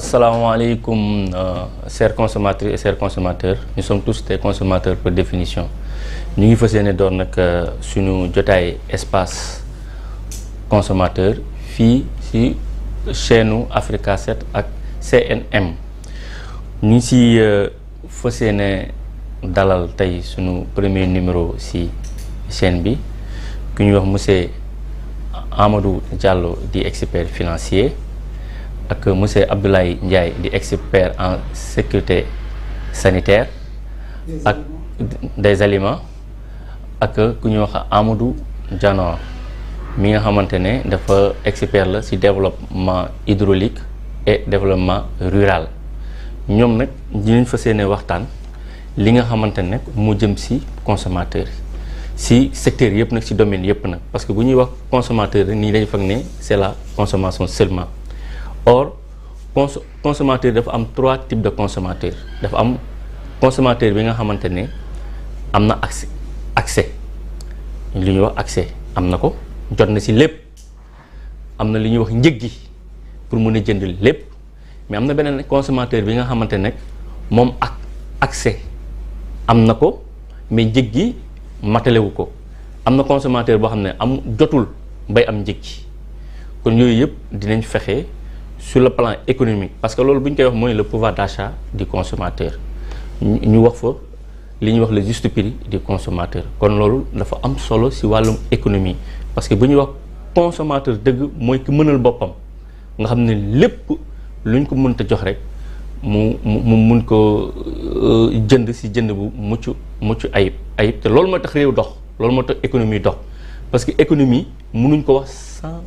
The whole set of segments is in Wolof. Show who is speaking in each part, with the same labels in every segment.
Speaker 1: Assalamu alaikum, chers consommatrices et chers consommateurs. Nous sommes tous des consommateurs par définition. Nous faisons donc sur jotaay espace consommateur fi ci chaîne Africa 7 ak CNM. Nous si faisons dalal tay sunu premier numéro ci chaîne bi ku ñu wax monsieur Amadou Diallo di expert financier. Ak monsieur Abdoulaye Ndiaye di expert en sécurité sanitaire ak des aliments ak ku ñu wax Amadou Diano mi nga xamantene dafa expert la ci développement hydraulique et développement rural ñom nak dinañ fassiyene waxtaan li nga xamantene mu jëm ci consommateur ci secteur yépp nak ci domaine yépp nak parce que bu ñuy wax consommateur ni dañ fakk né c'est la consommation seulement. Or, consommateur dafa am trois types de consommateurs. Dafa am consommateur bi nga xamantene amna accès li ñuy wax accès amna ko jot na ci lépp amna li ñuy wax njëg gi pour mëna jënd lépp mais amna benen consommateur bi nga xamantene mom ak accès amna ko mais njëg gi matalewu ko amna consommateur bo xamné am jotul bay am njëg gi kon yoy yëpp dinañ fexé sur le plan économique parce que lolu buñ koy wax moy le pouvoir d'achat du consommateur ñu wax fa li ñu wax le juste prix du consommateur kon lolu dafa am solo ci walum économie parce que buñ wax consommateur deug moy ki mënal bopam nga xamné lépp luñ ko mënta jox rek mu mën ko jënd ci jënd bu muccu ayib té lolu mo tax réew dox lolu mo tax économie dox parce que économie mënuñ ko wax sans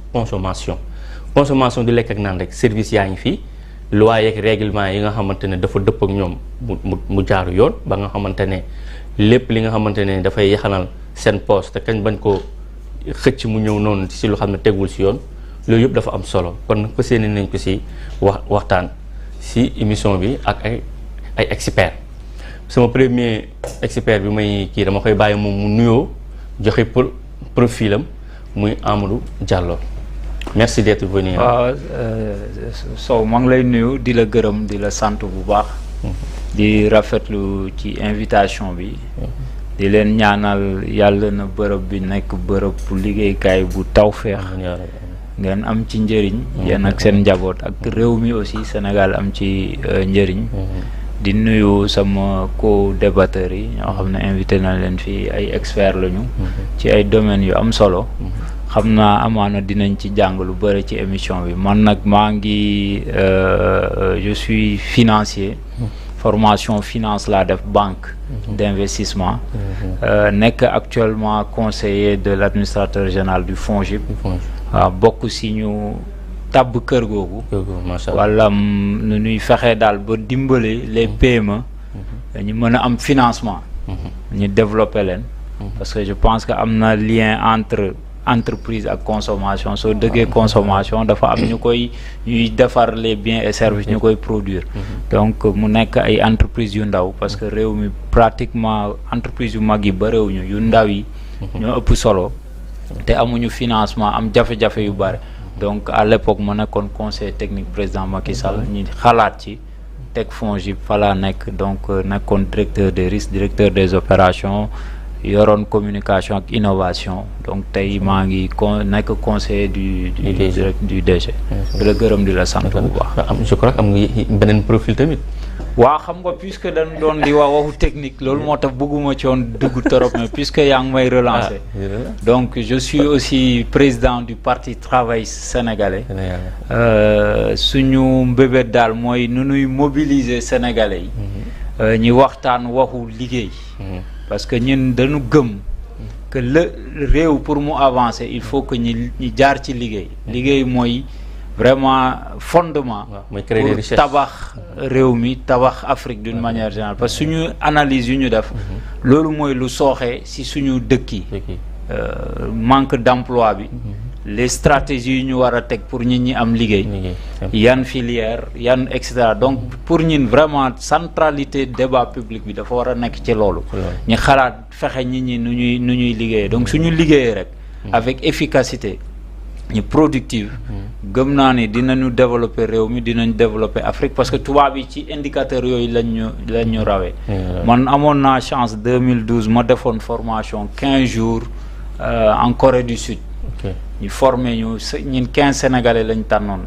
Speaker 1: consommation du lek ak nan rek service yaangi fi loi ak règlement yi nga xamantene dafa depp ak ñom mu jaaru yoon ba nga xamantene lepp li nga xamantene da fay yaxanal sen poste te kañ bañ ko xëcc mu ñew non ci lu xamne teggul ci yoon loolu yëpp dafa am solo kon fassiyene nañ ko ci waxtaan ci émission bi ak ay expert sama premier expert bi may ki dama koy baye mu nuyo joxe profilam muy Amadou Diallo. Merci d'être venu.
Speaker 2: So maa ngi lay nuyu di la gërëm di la sant bu baax. Di rafetlu ci invitation bi. Di leen ñaanal yàlla na bërëb bi nekk bërëb bu liggéeykaay bu tawfeex. ngeen am ci njëriñ. yéen ak seen njaboot ak réew mi aussi Sénégal am ci njëriñ. di nuyu sama co-débatteurs yi ñoo xam ne invité na leen fii ay experts lañu. ci ay domaines yu am solo. xam naa amaana dinañ ci jàng lu bëri ci émission bi man nag maa ngi je suis financier formation finance laa def banque d'investissement nekk actuellement conseiller de l'administrateur général du FONGIP waaw bokk si ñu tabb kër googu wala nu ñuy fexe daal ba dimbale les PME ñu mën a am financement ñu développer leen parce que je pense que am na lien entre entreprise ak consommation soo dëggee consommation dafa am ñuy defar les biens et services ñu koy produire donc mu nekk ay entreprise yu ndaw parce que réew mi pratiquement entreprise yu mag yi bëréewuñu yu ndaw yi ñoo ëpp solo te amuñu financement am jafe-jafe yu bare donc à l'époque ma nekkoon conseil technique président Macky Sall ñi xalaat ci teg FONGIP fa laa nekk donc nekkoon directeur des risques directeur des opérations yoroon communication ak innovation donc tey maa ngi nekk conseiller du DG di la gërëm di la sant bu baax
Speaker 1: je crois am nga beneen profil tamit
Speaker 2: waaw xam nga puisque dañ doon di wax waxu technique loolu moo tax bëgguma ci woon dugg trop mais puisque yaa ngi may relancer donc je suis aussi président du parti Travail sénégalais suñu mbébét daal mooy nu nuy mobiliser sénégalais yi ñi waxtaan waxu liggéey parce que ñun dañu gëm que le réew pour mu avancer il faut que ñi jaar ci liggéey mooy vraiment fondement pour tabax réew mi tabax Afrique d'une manière générale parce que suñu analyse yu ñu def loolu mooy lu sooxee ci suñu dëkk yi manque d'emploi bi les stratégies yu ñu war a teg pour nit ñi am liggéey yan filière yan et cetera donc pour ñun vraiment centralité débat public bi dafa war a nekk ci loolu ñu xalaat fexe nit ñi nu ñuy liggéeyee donc suñu liggéeyee rek avec efficacité ñu productive gëm naa ni dinañu développer réew mi dinañ développer Afrique parce que tubaab yi ci indicateur yooyu lañ ñu rawee man amoon naa chance 2012 ma defoon formation 15 jours en Corée du Sud ñu formé ñu ñun 15 Sénégalais lañ tànnoon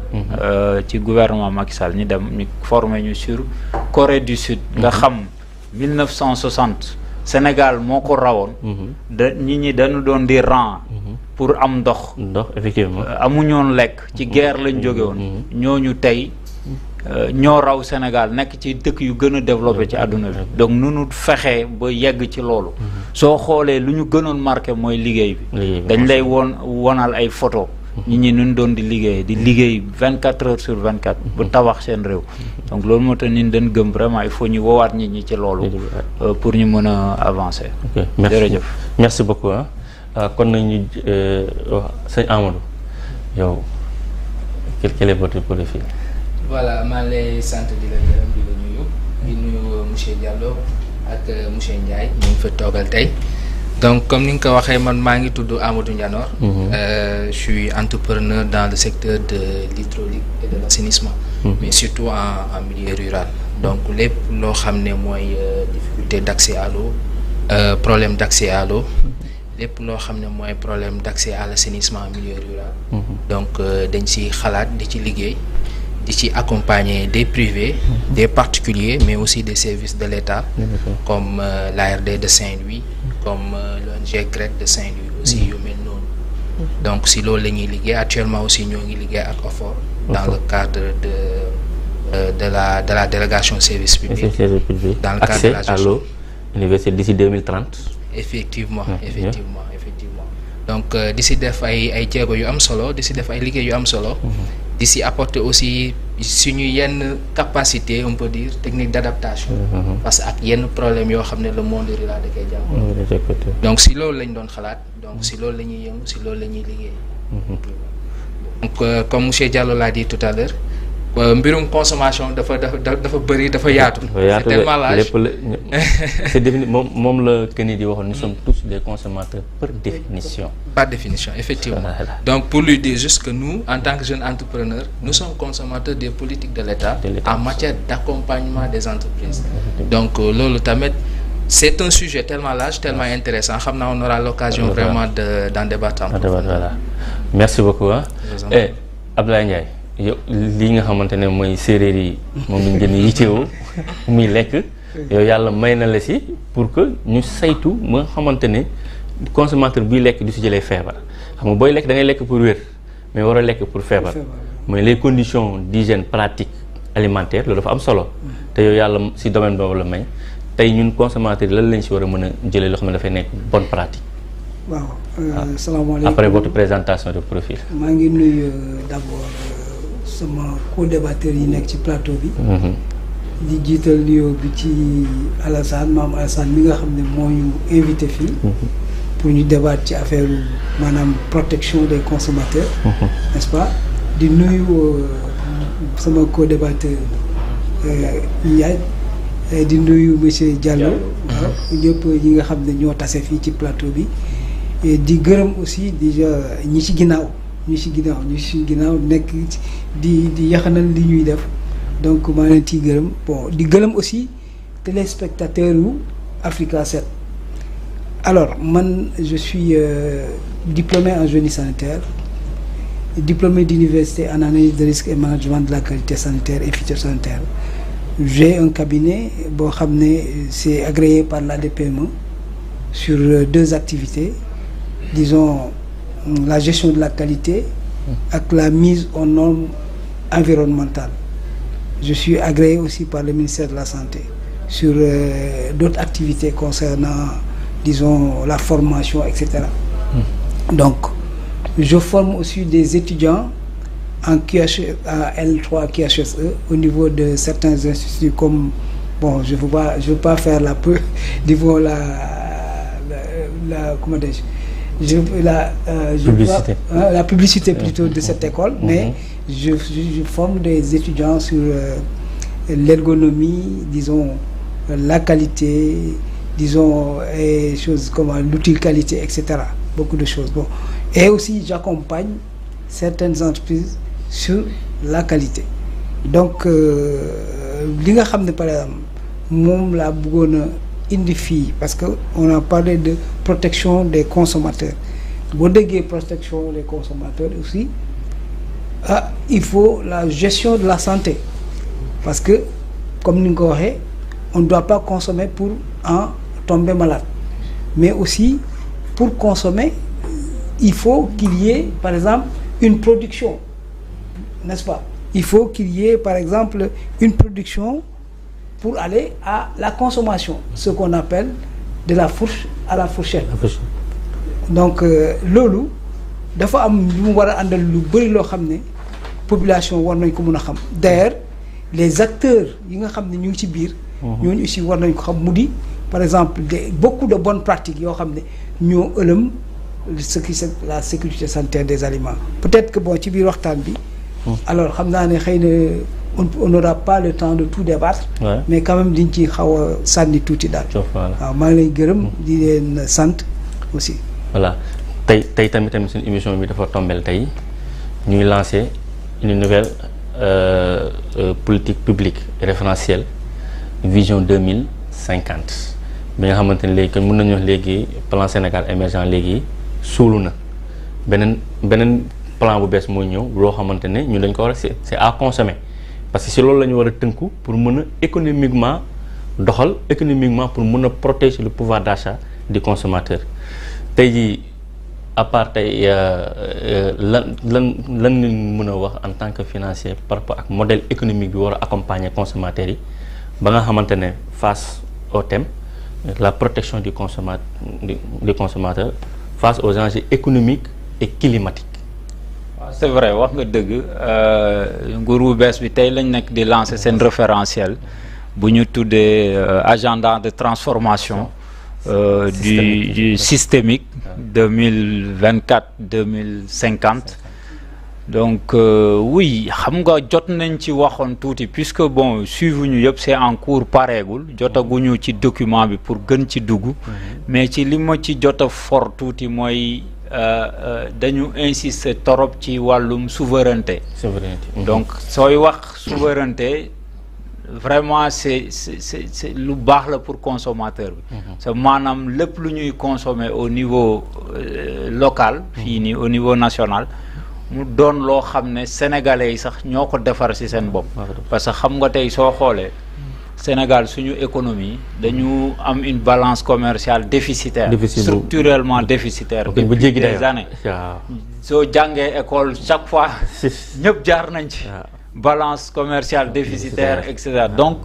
Speaker 2: ci gouvernement Macky Sall ñu dem ñu formé ñu sur Corée du Sud nga xam 1960 Sénégal moo ko rawoon nit ñi dañu doon di rang pour am ndox
Speaker 1: effectivement
Speaker 2: amuñoon lekk ci guerre lañ jóge woon ñooñu tey ñoo raw Sénégal nekk ci dëkk yu gën a développé ci àdduna bi donc nunu fexee ba yegg ci loolu soo xoolee lu ñu gënoon marqué mooy liggéey bi dañ lay wonal ay photo nit ñi nun doon di liggéey 24 heures sur 24 ba tabax seen réew donc loolu moo tax ñun dañ gëm vraiment il faut ñu woowaat nit ñi ci loolu pour ñu mën a avancer jërëjëf
Speaker 1: merci beaucoup kon nañu sëñ Amadou yow quel est votre profil
Speaker 3: voilà maa ngi lay sant di la gërëm di nuyu monsieur Diallo ak monsieur Ndiaye ñu ngi fa toogal tey donc comme ni nga ko waxee man maa ngi tudd Amadou Ndianor je suis entrepreneur dans le secteur de l'hydraulique et de l'assainissement mais surtout en milieu rural donc lépp loo xam ne mooy difficulté d'accès à l'eau problème d'accès à l'eau lépp loo xam ne mooy problème d'accès à l'assainissement en milieu rural donc dañ ci xalaat di ci liggéey di ci accompagner des privés des particuliers mais aussi des services de l'État comme l'ARD de Saint-Louis comme l'ONG GREC de Saint-Louis aussi yu mel noonu donc si loolu la ñuy liggéey actuellement aussi ñoo ngi liggéey ak OFOR dans le cadre de la délégation service public dans le cadre de la
Speaker 1: accès à l'eau universel d'ici 2030
Speaker 3: effectivement donc di si def ay jéego yu am solo di si def ay liggéey yu am solo di si apporter aussi suñu yenn capacité on peut dire technique d'adaptation parce que ak yenn problème yoo xam ne le monde rural da koy jànkoonte donc si loolu lañ doon xalaat donc si loolu la ñuy yëngu si loolu la ñuy liggéey donc comme monsieur Diallo l'a dit tout à l'heure mbirum consommation dafa bëri dafa yaatu c'est tellement large
Speaker 1: c'est défini moom la kenn di waxoon nous sommes tous des consommateurs par définition
Speaker 3: effectivement donc pour lui dire juste que nous en tant que jeunes entrepreneurs nous sommes consommateurs des politiques de l'État en matière d'accompagnement des entreprises donc loolu tamit c'est un sujet tellement large tellement intéressant xam naa on aura l'occasion vraiment d'en débattre en profondeur.
Speaker 1: Merci beaucoup et Abdoulaye Ndiaye yow lii nga xamante ne mooy séeréer yi moom lañ gën a yitewoo muy lekk yow yàlla may na la si pour que ñu saytu ma xamante ne consommateur buy lekk du si jëlee feebar xam nga booy lekk da ngay lekk pour wér mais war a lekk pour feebar mooy les conditions d'hygiène pratique alimentaire loolu dafa am solo te yow yàlla si domaine boobu la may tey ñun consommateur yi lan lañ si war a mën a jëlee loo xam ne dafay nekk bonne pratique.
Speaker 4: waaw salaamaaleykum
Speaker 1: après votre présentation de profil.
Speaker 4: maa ngi nuyu d'abord sama co-débatteur yi nekk ci plateau bi. di jiital nuyoo bi ci Alassane maam Alassane mi nga xam ne moo ñu invité fii. pour ñu débattre ci affaire maanaam protection des consommateurs. n'est-ce pas di nuyu sama co-débatteur Ndiaye di nuyu monsieur Diallo. ñëpp ñi nga xam ne ñoo tase fii ci plateau bi. di gërëm aussi déjà ñi ci ginnaaw nekk di yaxanal li ñuy def donc maa leen ciy gërëm bon di gërëm aussi téléspectateurs yu Africa 7 alors man je suis diplômé en génie sanitaire diplômé d'université en analyse de risque et management de la qualité sanitaire et phytosanitaire j'ai un cabinet boo xam ne c'est agréé par l'ADPME sur 2 activités disons la gestion de la qualité avec la mise aux normes environnementales. Je suis agréé aussi par le ministère de la Santé sur d'autres activités concernant, disons, la formation, etc. Donc, je forme aussi des étudiants en QH, à L3 QHSE au niveau de certains instituts comme, bon, je veux pas faire la peu, disons comment dis-je, la publicité plutôt de cette école, mais je forme des étudiants sur l'ergonomie, disons, la qualité, disons, et choses comme l'outil qualité, etc. Beaucoup de choses. Bon. Et aussi, j'accompagne certaines entreprises sur la qualité. Donc li nga xam ne par exemple moom laa bëggoon a indi fii parce que on a parlé de protection des consommateurs boo déggee protection des consommateurs aussi il faut la gestion de la santé parce que comme ni nga ko waxee on ne doit pas consommer pour en tomber malade mais aussi pour consommer il faut qu'il y ait par exemple une production, n'est-ce pas? Il faut qu'il y ait par exemple une production pour aller à la consommation, ce qu'on appelle de la fourche à la fourchette. Donc loolu dafa am lu mu war a àndal lu bëri loo xam ne population war nañ ko mën a xam. D'ailleurs les acteurs yi nga xam ne ñu ngi ci biir. ñooñu aussi war nañ ko xam mu di par exemple beaucoup de bonnes pratiques yoo xam ne ñoo ëlëm ce qui c'est la sécurité sanitaire des aliments. Peut-être que bon ci biir waxtaan bi. Alors xam naa ne xëy na on n'aura pas le temps de tout débattre. Mais quand même diñ ci xaw a sànni tuuti daal. waaw maa ngi lay gërëm di leen sant aussi.
Speaker 1: Voilà tey tamit suñu émission bi dafa tombel tey ñuy lancer une nouvelle politique publique référentielle vision 2050 bi nga xamante ne léegi mën nañu wax léegi plan Sénégal émergent léegi suulu na beneen plan bu bees mooy ñëw loo xamante ne ñun dañ ko war a c'est à consommer parce que si loolu la ñu war a tënku pour mën a économiquement doxal économiquement pour mën a protéger le pouvoir d'achat du consommateur. Tey jii à part tey lan lañ mën a wax en tant que financier par rapport ak modèle économique bi war a accompagner consommateurs yi ba nga xamante ne face au thème la protection du consommateur face aux enjeux économiques et climatiques.
Speaker 2: C'est vrai wax nga dëgg nguur bu bees bi tey lañ nekk di lancer seen référentiel bu ñu tuddee agenda de transformation du systémique 2024-2050. Donc oui xam nga jot nañ ci waxoon tuuti puisque bon suivi ñu yëpp c'est en cours pareegul jotaguñu ci document bi pour gën ci dugg mais ci li ma ci jot a for tuuti mooy dañu insister torop ci wàllum souveraineté. Donc sooy wax souveraineté vraiment c'est lu baax la pour consommateur bi. c'est maanaam lépp lu ñuy consommer au niveau local fii nii au niveau national mu doon loo xam ne sénégalais yi sax ñoo ko defar ci seen bopp. parce que xam nga tey soo xoolee Sénégal suñu économie dañu am une balance commerciale déficitaire. Structurellement déficitaire. Depuis des années. soo jàngee école chaque fois ñëpp jaar nañ ci. balance commerciale déficitaire et cetera donc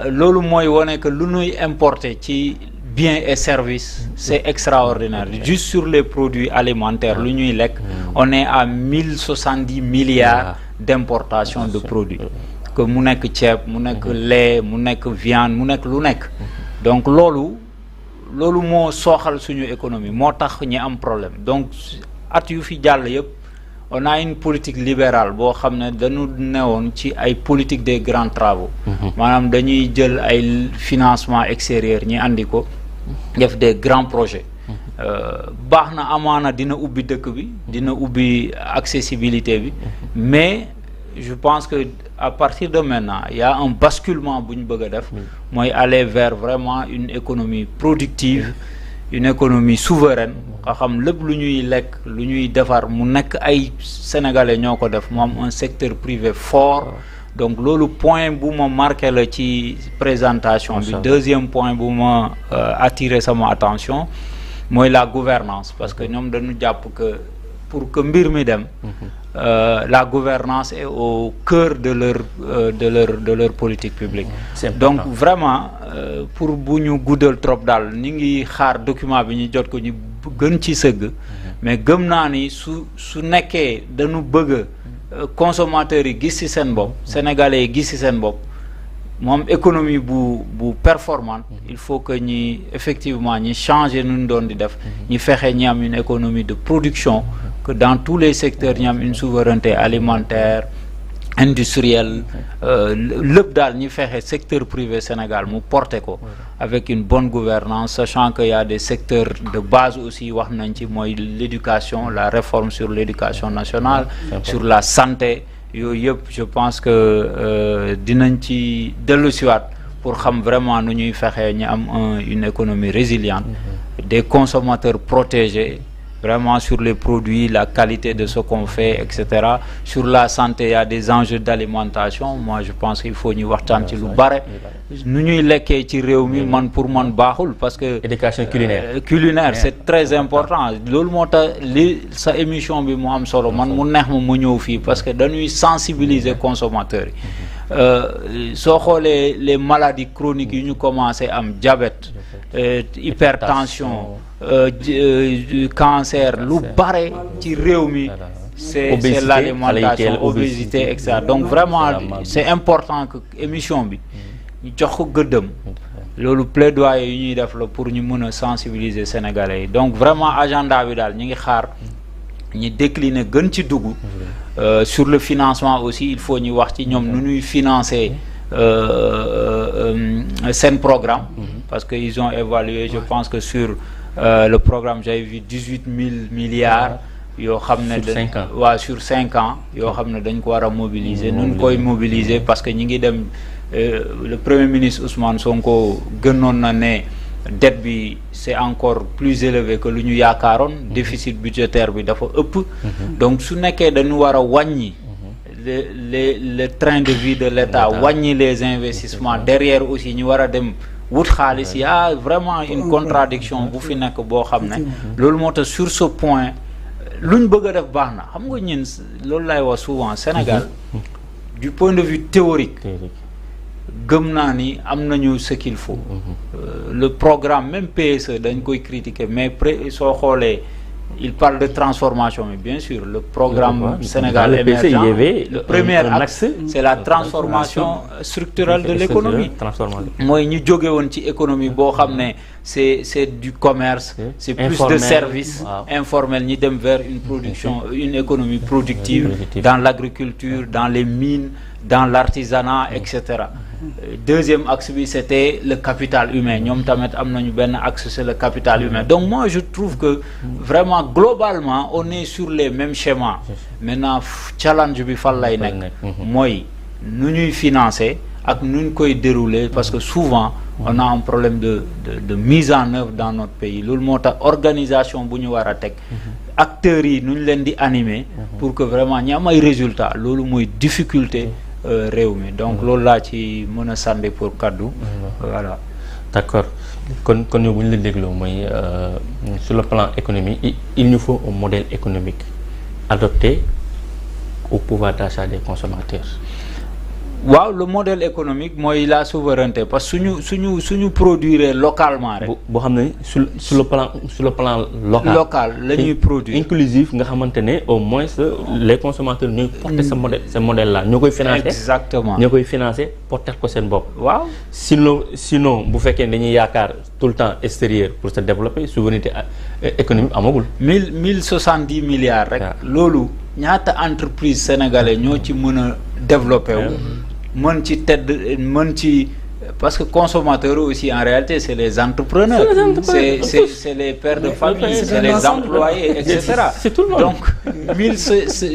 Speaker 2: loolu mooy wane que lu ñuy importer ci biens et services c'est extraordinaire. Juste sur les produits alimentaires lu ñuy lekk on est à 1070 milliards d'importation de produits. Que mu nekk ceeb mu nekk lait mu nekk viande mu nekk lu nekk donc loolu moo sooxal suñu économie moo tax ñi am problème donc at yu fi jàll yëpp on a une politique libérale boo xam ne dañu newoon ci ay politique des grands travaux maanaam dañuy jël ay financement extérieur ñi andi ko def des grands projets baax na amaana dina ubbi dëkk bi dina ubbi accessibilité bi mais je pense que à partir de maintenant il y a un basculement bu ñu bëgg a def mooy aller vers vraiment une économie productive une économie souveraine nga xam lépp lu ñuy lekk lu ñuy defar mu nekk ay sénégalais ñoo ko def mu am un secteur privé fort donc loolu point bu ma marqué la ci présentation bi. Deuxième point bu ma attiré sama attention mooy la gouvernance parce que ñoom dañu jàpp que pour que mbir mi dem la gouvernance est au cœur de leur politique publique. Donc vraiment pour bu ñu guddal trop daal ni ngi xaar document bi ñu jot ko ñu gën ci sëgg mais gëm naa ni su nekkee dañu bëgg consommateurs yi gis ci seen bopp sénégalais yi gis ci seen bopp moom économie bu performante il faut que ñi effectivement ñi changer nu ñu doon di def ñi fexe ñi am une économie de production que dans tous les secteurs ñi am une souveraineté alimentaire industriel lépp daal ñi fexe secteur privé Sénégal mu porté ko avec une bonne gouvernance, sachant qu'il y a des secteurs de base aussi wax nañ ci mooy l'éducation, la réforme sur l'éducation nationale, sur la santé, yooyu yëpp je pense que dinañ ci dellusiwaat pour xam vraiment nu ñuy fexe ñu am une économie résiliente, des consommateurs protégés vraiment sur les produits, la qualité de ce qu'on fait, etc. Sur la santé, il y a des enjeux d'alimentation. Moi, je pense qu'il faut ñu waxtaan ci lu bare. Nu ñuy lekkee ci réew mi man pour man baaxul parce que
Speaker 1: éducation culinaire
Speaker 2: culinaire c'est très important. Loolu moo tax li sa émission bi mu am solo man mu neex ma mu ñëw fii parce que dañuy sensibiliser consommateurs yi. Soo xoolee les maladies chroniques yu ñu commencé am diabète, hypertension, cancer, lu bare ci réew mi c'est l'alimentation, obésité, etc. Donc vraiment c'est important que émission bi ñu jox ko gëddëm. Loolu plaidoyer yu ñuy def la pour ñu mën a sensibiliser Sénégalais yi. Donc vraiment agenda bi daal ñu ngi xaar ñi décliner gën ci dugg. Sur le financement aussi il faut ñu wax ci ñoom nu ñuy financer seen programme, parce que ils ont évalué, je pense que sur le programme j'avais vu 18 000 milliards yoo xam ne sur 5 ans yoo xam ne dañ ko war a mobiliser. Nun koy mobiliser parce que ñi ngi dem le premier ministre Ousmane Sonko gënoon na ne dette bi c'est encore plus élevé que lu ñu yaakaaroon, déficit budgétaire bi dafa ëpp. Donc su nekkee dañu war a wàññi le train de vie de l'État, wàññi les investissements derrière aussi ñu war a dem wut xaalis, y a vraiment une contradiction bu fi nekk boo xam ne loolu moo tax sur ce point luñ bëgg a def baax na. Xam nga ñun loolu lay wax souvent Sénégal du point de vue théorique gëm naa ni am nañu ce qu'il faut. Le programme même PSE dañ koy critiquer mais soo xoolee il parle de transformation, mais bien sûr le programme Sénégal émergent, le premier axe c'est la transformation structurelle de l'économie. Mooy ñu jóge woon ci économie boo xam ne c'est du commerce, c'est plus de services informels, ñi dem vers une production, une économie productive dans l'agriculture, dans les mines, dans l'artisanat, etc. Deuxième axe bi c'était le capital humain. Ñoom tamit am nañu benn axe, c'est le capital humain. Donc moi je trouve que vraiment globalement on est sur les mêmes schémas. Maintenant challenge bi fan lay nekk mooy nu ñuy financer ak nu ñu koy dérouler, parce que souvent on a un problème de mise en œuvre dans notre pays. Loolu moo tax organisation bu ñu war a teg, acteurs yi nu ñu leen di animer pour que vraiment ñi am ay résultats. Loolu mooy difficulté réew mi. Donc loolu laa ci mën a sànni pour kaddu. Voilà.
Speaker 1: D'accord. kon yow bu ñu la dégloo mooy sur le plan économique il nous faut un modèle économique adapté au pouvoir d'achat des consommateurs.
Speaker 2: Waaw, le modèle économique mooy la souveraineté, parce que suñu produire localement rek.
Speaker 1: boo xam ne sur le plan local
Speaker 2: la ñuy produire
Speaker 1: inclusif nga xamante ne au moins les consommateurs ñooy porter ce modèle là ñoo koy financer.
Speaker 2: Exactement,
Speaker 1: ñoo koy financer porter ko seen bopp.
Speaker 2: Waaw,
Speaker 1: sinon bu fekkee dañuy yaakaar tout le temps extérieur pour se développer, souveraineté économique amagul.
Speaker 2: 1070 milliards rek. Loolu ñaata entreprise sénégalais ñoo ci mën a développer wu. Mën ci tedd mën ci, parce que consommateurs aussi en réalité c'est les entrepreneurs, c'est les pères de famille, c'est les employés, etc.
Speaker 1: C'est tout le monde.
Speaker 2: Donc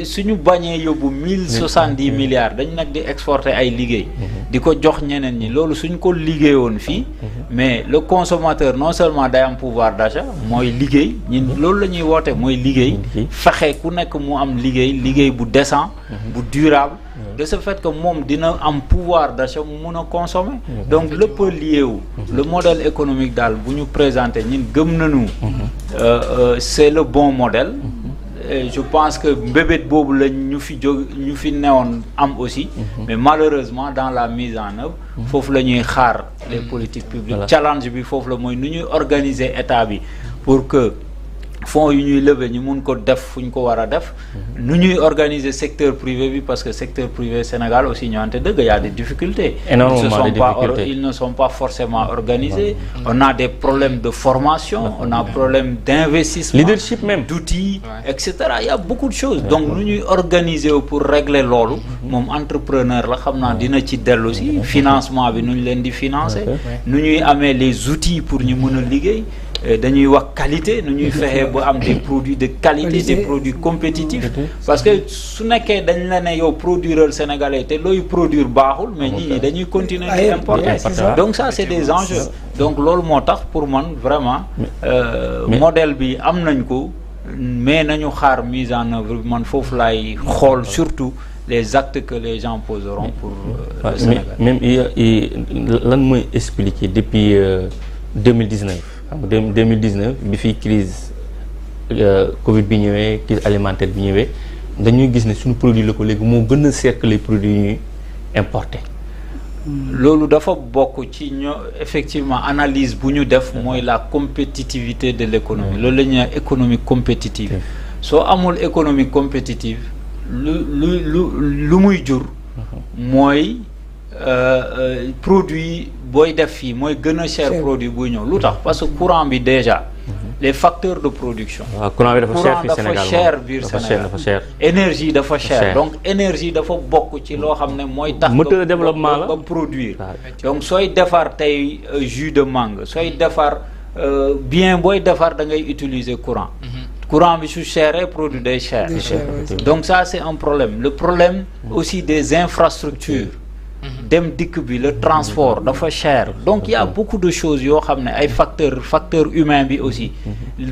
Speaker 2: suñu bañee yóbbu 1070 milliards dañ nag di exporter ay liggéey di ko jox ñeneen ñi. Loolu suñ ko liggéeyoon fii, mais le consommateur non seulement day am pouvoir d'achat, mooy liggéey, ñun loolu la ñuy woote mooy liggéey, fexe ku nekk mu am liggéey bu décent, bu durable. De ce fait que moom dina am pouvoir d'achat mu mun a consommer. Donc lépp lié wu. Le modèle économique daal bu ñu présenté ñun gëm nañu c'est le bon modèle. Et je pense que mbébét boobu la ñu fi newoon am aussi. Mais malheureusement dans la mise en œuvre foofu la ñuy xaar les politiques publiques. Challenge bi foofu la mooy nu ñuy organiser état bi pour que fonds yu ñuy lever ñu mun ko def fu ñu ko war a def nu ñuy organiser secteur privé bi parce que secteur privé Sénégal aussi ñu ante dëgg y a des difficultés ils ne sont pas forcément organisés on a des problèmes de formation on a problème d'investissement
Speaker 1: leadership même
Speaker 2: d'outils etc. Il y a beaucoup de choses donc nu ñuy organiser pour régler loolu moom entrepreneur la xam naa dina ci dellu si financement bi nu ñu leen di financer nu ñuy amee les outils pour ñu mën a liggéey dañuy wax qualité nu ñuy fexe ba am des produits de qualité des produits compétitifs parce que su nekkee dañ la ne yow produire sénégalais te looy produire baaxul mais ñi dañuy continuer di importer donc ça c'est des enjeux donc loolu moo tax pour man vraiment modèle bi am nañ ko mais nañu xaar mise en œuvre bi man foofu laay xool surtout les actes que les gens poseront pour le Sénégal
Speaker 1: même lan mooy expliquer depuis 2019 2019 bi fi crise Covid bi ñëwee crise alimentaire bi ñëwee dañuy gis ne suñu produit locaux léegi moo gën a seet que les produits ñuy importés.
Speaker 2: loolu dafa bokk ci effectivement analyse bu ñu def mooy la compétitivité de l'économie loolu la ñuy wax économie compétitive soo amul économie compétitive lu muy jur mooy produit booy def fii mooy gën a cher produit buy ñëw lu tax parce que courant bi déjà les facteurs de production
Speaker 1: courant bi dafa cher
Speaker 2: biir Sénégal énergie dafa cher donc énergie dafa bokk ci loo xam ne mooy tax
Speaker 1: moteur de développement la
Speaker 2: ba produire donc sooy defar tey jus de mangue sooy defar bien booy defar da ngay utiliser courant bi su chéré produit day cher donc ça c'est un problème le problème aussi des infrastructures dem dikk bi le transport dafa cher donc il y a beaucoup de choses yoo xam ne ay facteur humain bi aussi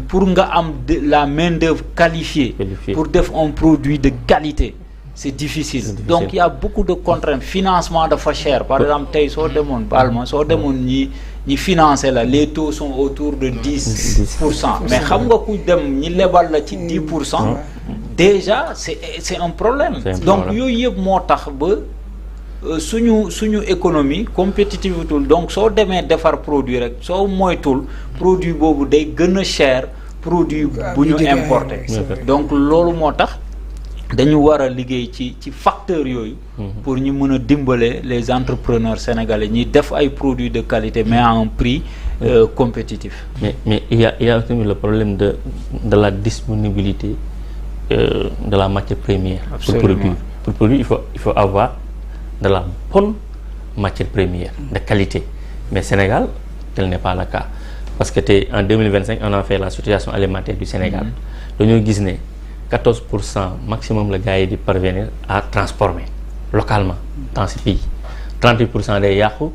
Speaker 2: pour nga am la main-d'œuvre qualifiée pour def un produit de qualité c'est difficile donc il y a beaucoup de contraintes financement dafa cher par exemple tey soo demoon soo demoon ñi financer la les taux sont autour de 10% mais xam nga ku dem ñi lebal la ci 10% déjà c'est un problème donc yooyu yëpp moo tax ba suñu économie compétitive donc soo demee defar produit rek soo moytul produit boobu day gën a cher produit bu ñu importé donc loolu moo tax dañu war a liggéey ci facteurs yooyu pour ñu mën a dimbale les entrepreneurs sénégalais ñi def ay produits de qualité mais à un prix compétitif
Speaker 1: mais il y a aussi le problème de la disponibilité de la matière première pour produire il faut avoir de la bonne matière première de qualité mais Sénégal tel n'est pas le cas parce que en 2025 on a fait la situation alimentaire du Sénégal dañoo gis ne 14% maximum la gars yi di parvenir à transformer localement dans ce pays 38% day yàqu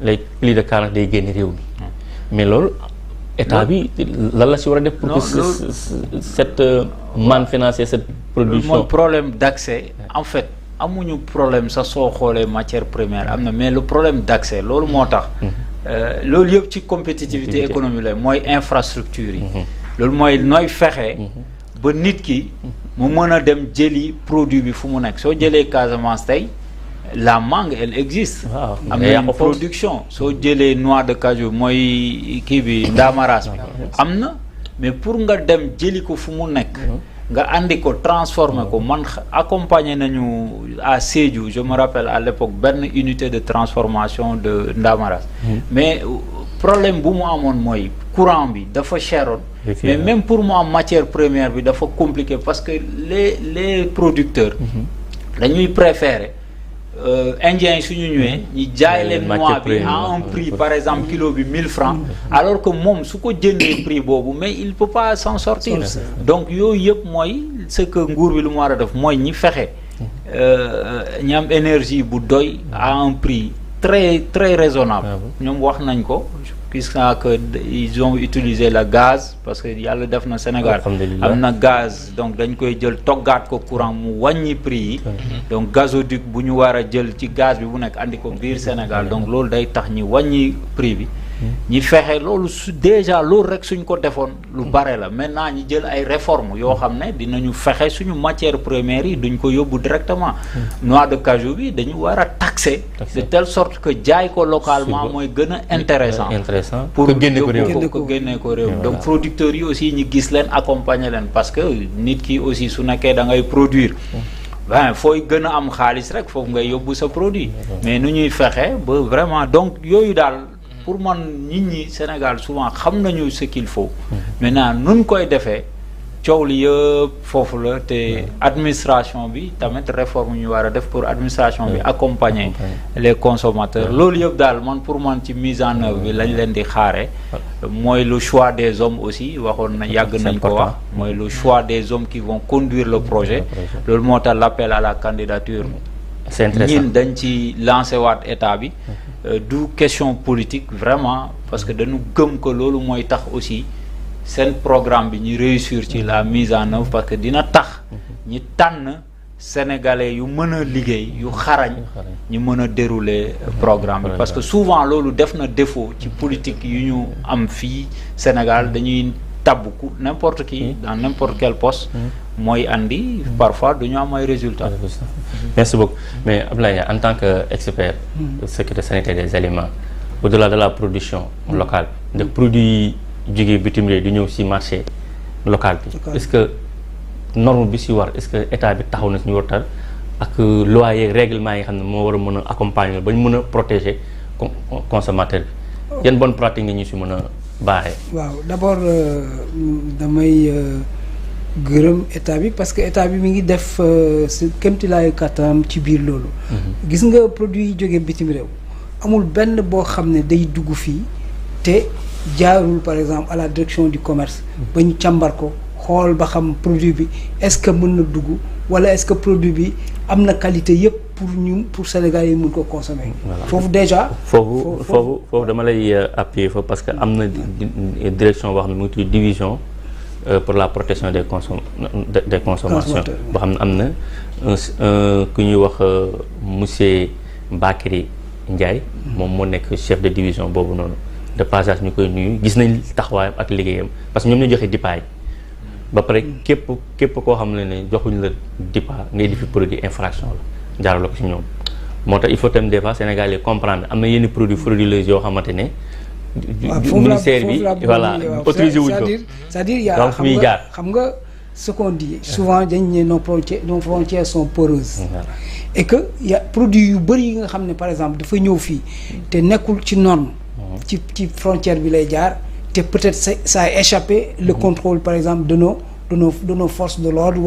Speaker 1: les plus de 40 day génn réew mi mais loolu état bi lan la si war a def pour que cette manne financière cette production
Speaker 2: mooy problème d'accès en fait amuñu problème sax soo xoolee matière première am na mais le problème d'accès loolu moo tax loolu yëpp ci compétitivité économique la mooy infrastructure yi loolu mooy nooy fexe ba nit ki mu mën a dem jëli produit bi fu mu nekk soo jëlee Casamance tey la mangue elle existe am na production soo jëlee noix de cajou mooy kii bi ndaamaraas bi am na mais pour nga dem jëli ko fu mu nekk nga andi ko transformer ko man accompagner nañu à Sédhiou je me rappelle à l'époque benn unité de transformation de Ndamaras mais problème bu mu amoon mooy courant bi dafa cheroon mais même pour mu am matière première bi dafa compliqué parce que les producteurs dañuy préférer indiens yi suñu ñëwee ñi jaay leen noix bi à un prix par exemple kilo bi 1000 francs alors que moom su ko jëndee prix boobu mais il peut pas s'en sortir donc yooyu yëpp mooy ce que nguur bi lu mu war a def mooy ñi fexe ñi am énergie bu doy à un prix très très raisonnable ñoom wax nañ ko puisque que ils ont utilisé le gaz parce que yàlla def na Sénégal am na gaz donc dañ koy jël toggaat ko courant mu wàññi prix yi donc gazoduc bu ñu war a jël ci gaz bi bu nekk andi ko biir Sénégal donc loolu day tax ñi wàññi prix bi ñi fexe loolu déjà loolu rek suñ ko defoon lu bare la. maintenant ñi jël ay réformes yoo xam ne dinañu fexe suñu matière première yi duñ ko yóbbu directement. noix de cajou bi dañu war a taxer de telle sorte que jaay ko localement mooy gën a intéressant pour génne ko réew donc producteurs yi aussi ñi gis leen accompagner leen parce que nit ki aussi su nekkee da ngay produire ben fooy gën a am xaalis rek foofu ngay yóbbu sa produit mais nu ñuy fexe ba vraiment donc yooyu daal pour man nit ñi Sénégal souvent xam nañu ce qu'il faut maintenant nun koy defee coow li yëpp foofu la te administration bi tamit réforme ñu war a def pour administration bi accompagner les consommateurs loolu yëpp daal man pour man ci mise en œuvre bi lañ leen di xaare mooy le choix des hommes aussi waxoon na yàgg nañ ko wax mooy le choix des hommes qui vont conduire le projet loolu moo tax l'appel à la candidature ñin dañ ci lancé waat état bi du question politique vraiment parce que dañu gëm que loolu mooy tax aussi seen programme bi ñu réussir ci la mise en œuvre parce que dina tax ñi tànn sénégalais yu mën a liggéey yu xarañ ñu mën a dérouler programme bi parce que souvent loolu def na défaut ci politique yu ñu am fii Sénégal dañuy tabb ku n'importe qui dans n'importe quel poste mooy andi parfois du ñu am ay résultats.
Speaker 1: Merci beaucoup mais Abdoulaye en tant que expert secrétaire sanitaire des aliments au-delà de la production locale de produits jógee bitim réew di ñëw ci marché local bi est-ce que norme bi ci war est-ce que état bi taxaw na ci ñu wartal ak loi yeeg règlement yi xam ne moo war a mën a accompagner ba ñu mën a protéger consommateur bi yan bonne pratique nga ñu ci mën a baaxee.
Speaker 4: waaw d'abord damay gërëm état bi parce que état bi mi ngi def si kéemtilaayu kàttanam ci biir loolu. gis nga produit yi jógee bitim réew amul benn boo xam ne day dugg fii te jaarul par exemple à la direction du commerce ba ñu càmbar ko xool ba xam produit bi est-ce que mën na dugg wala est-ce que produit bi am na qualité yëpp pour Sénégal yi mën ko consommer. foofu déjà.
Speaker 1: foofu dama lay appuyer foofu parce que am na direction boo xam ne mu ngi tudd division pour la protection des consommations boo xam ne am na ku ñuy wax monsieur Bakary Ndiaye moom moo nekk chef de division boobu noonu. de passage ñu koy nuyu gis nañ taxawaayam ak liggéeyam parce que ñoom ñu joxe DIPA yi ba pare képp koo xam ne joxuñ la DIPA ngay di fi produit infraction la jaarale ko ci ñoom moo tax il faut tamit des fois Sénégal yi comprendre am na yenn produits frauduleux yoo xamante ne. ministère bi voilà autorisé wuñ ko
Speaker 4: c'est-à-dire yaa xam nga ce qu'on dit souvent dañ ne nos frontières sont poreuses et que y a produits yu bëri yi nga xam ne par exemple dafa ñëw fii te nekkul ci norme ci frontière bi lay jaar te peut-être ça a échappé le contrôle par exemple de nos forces de l'ordre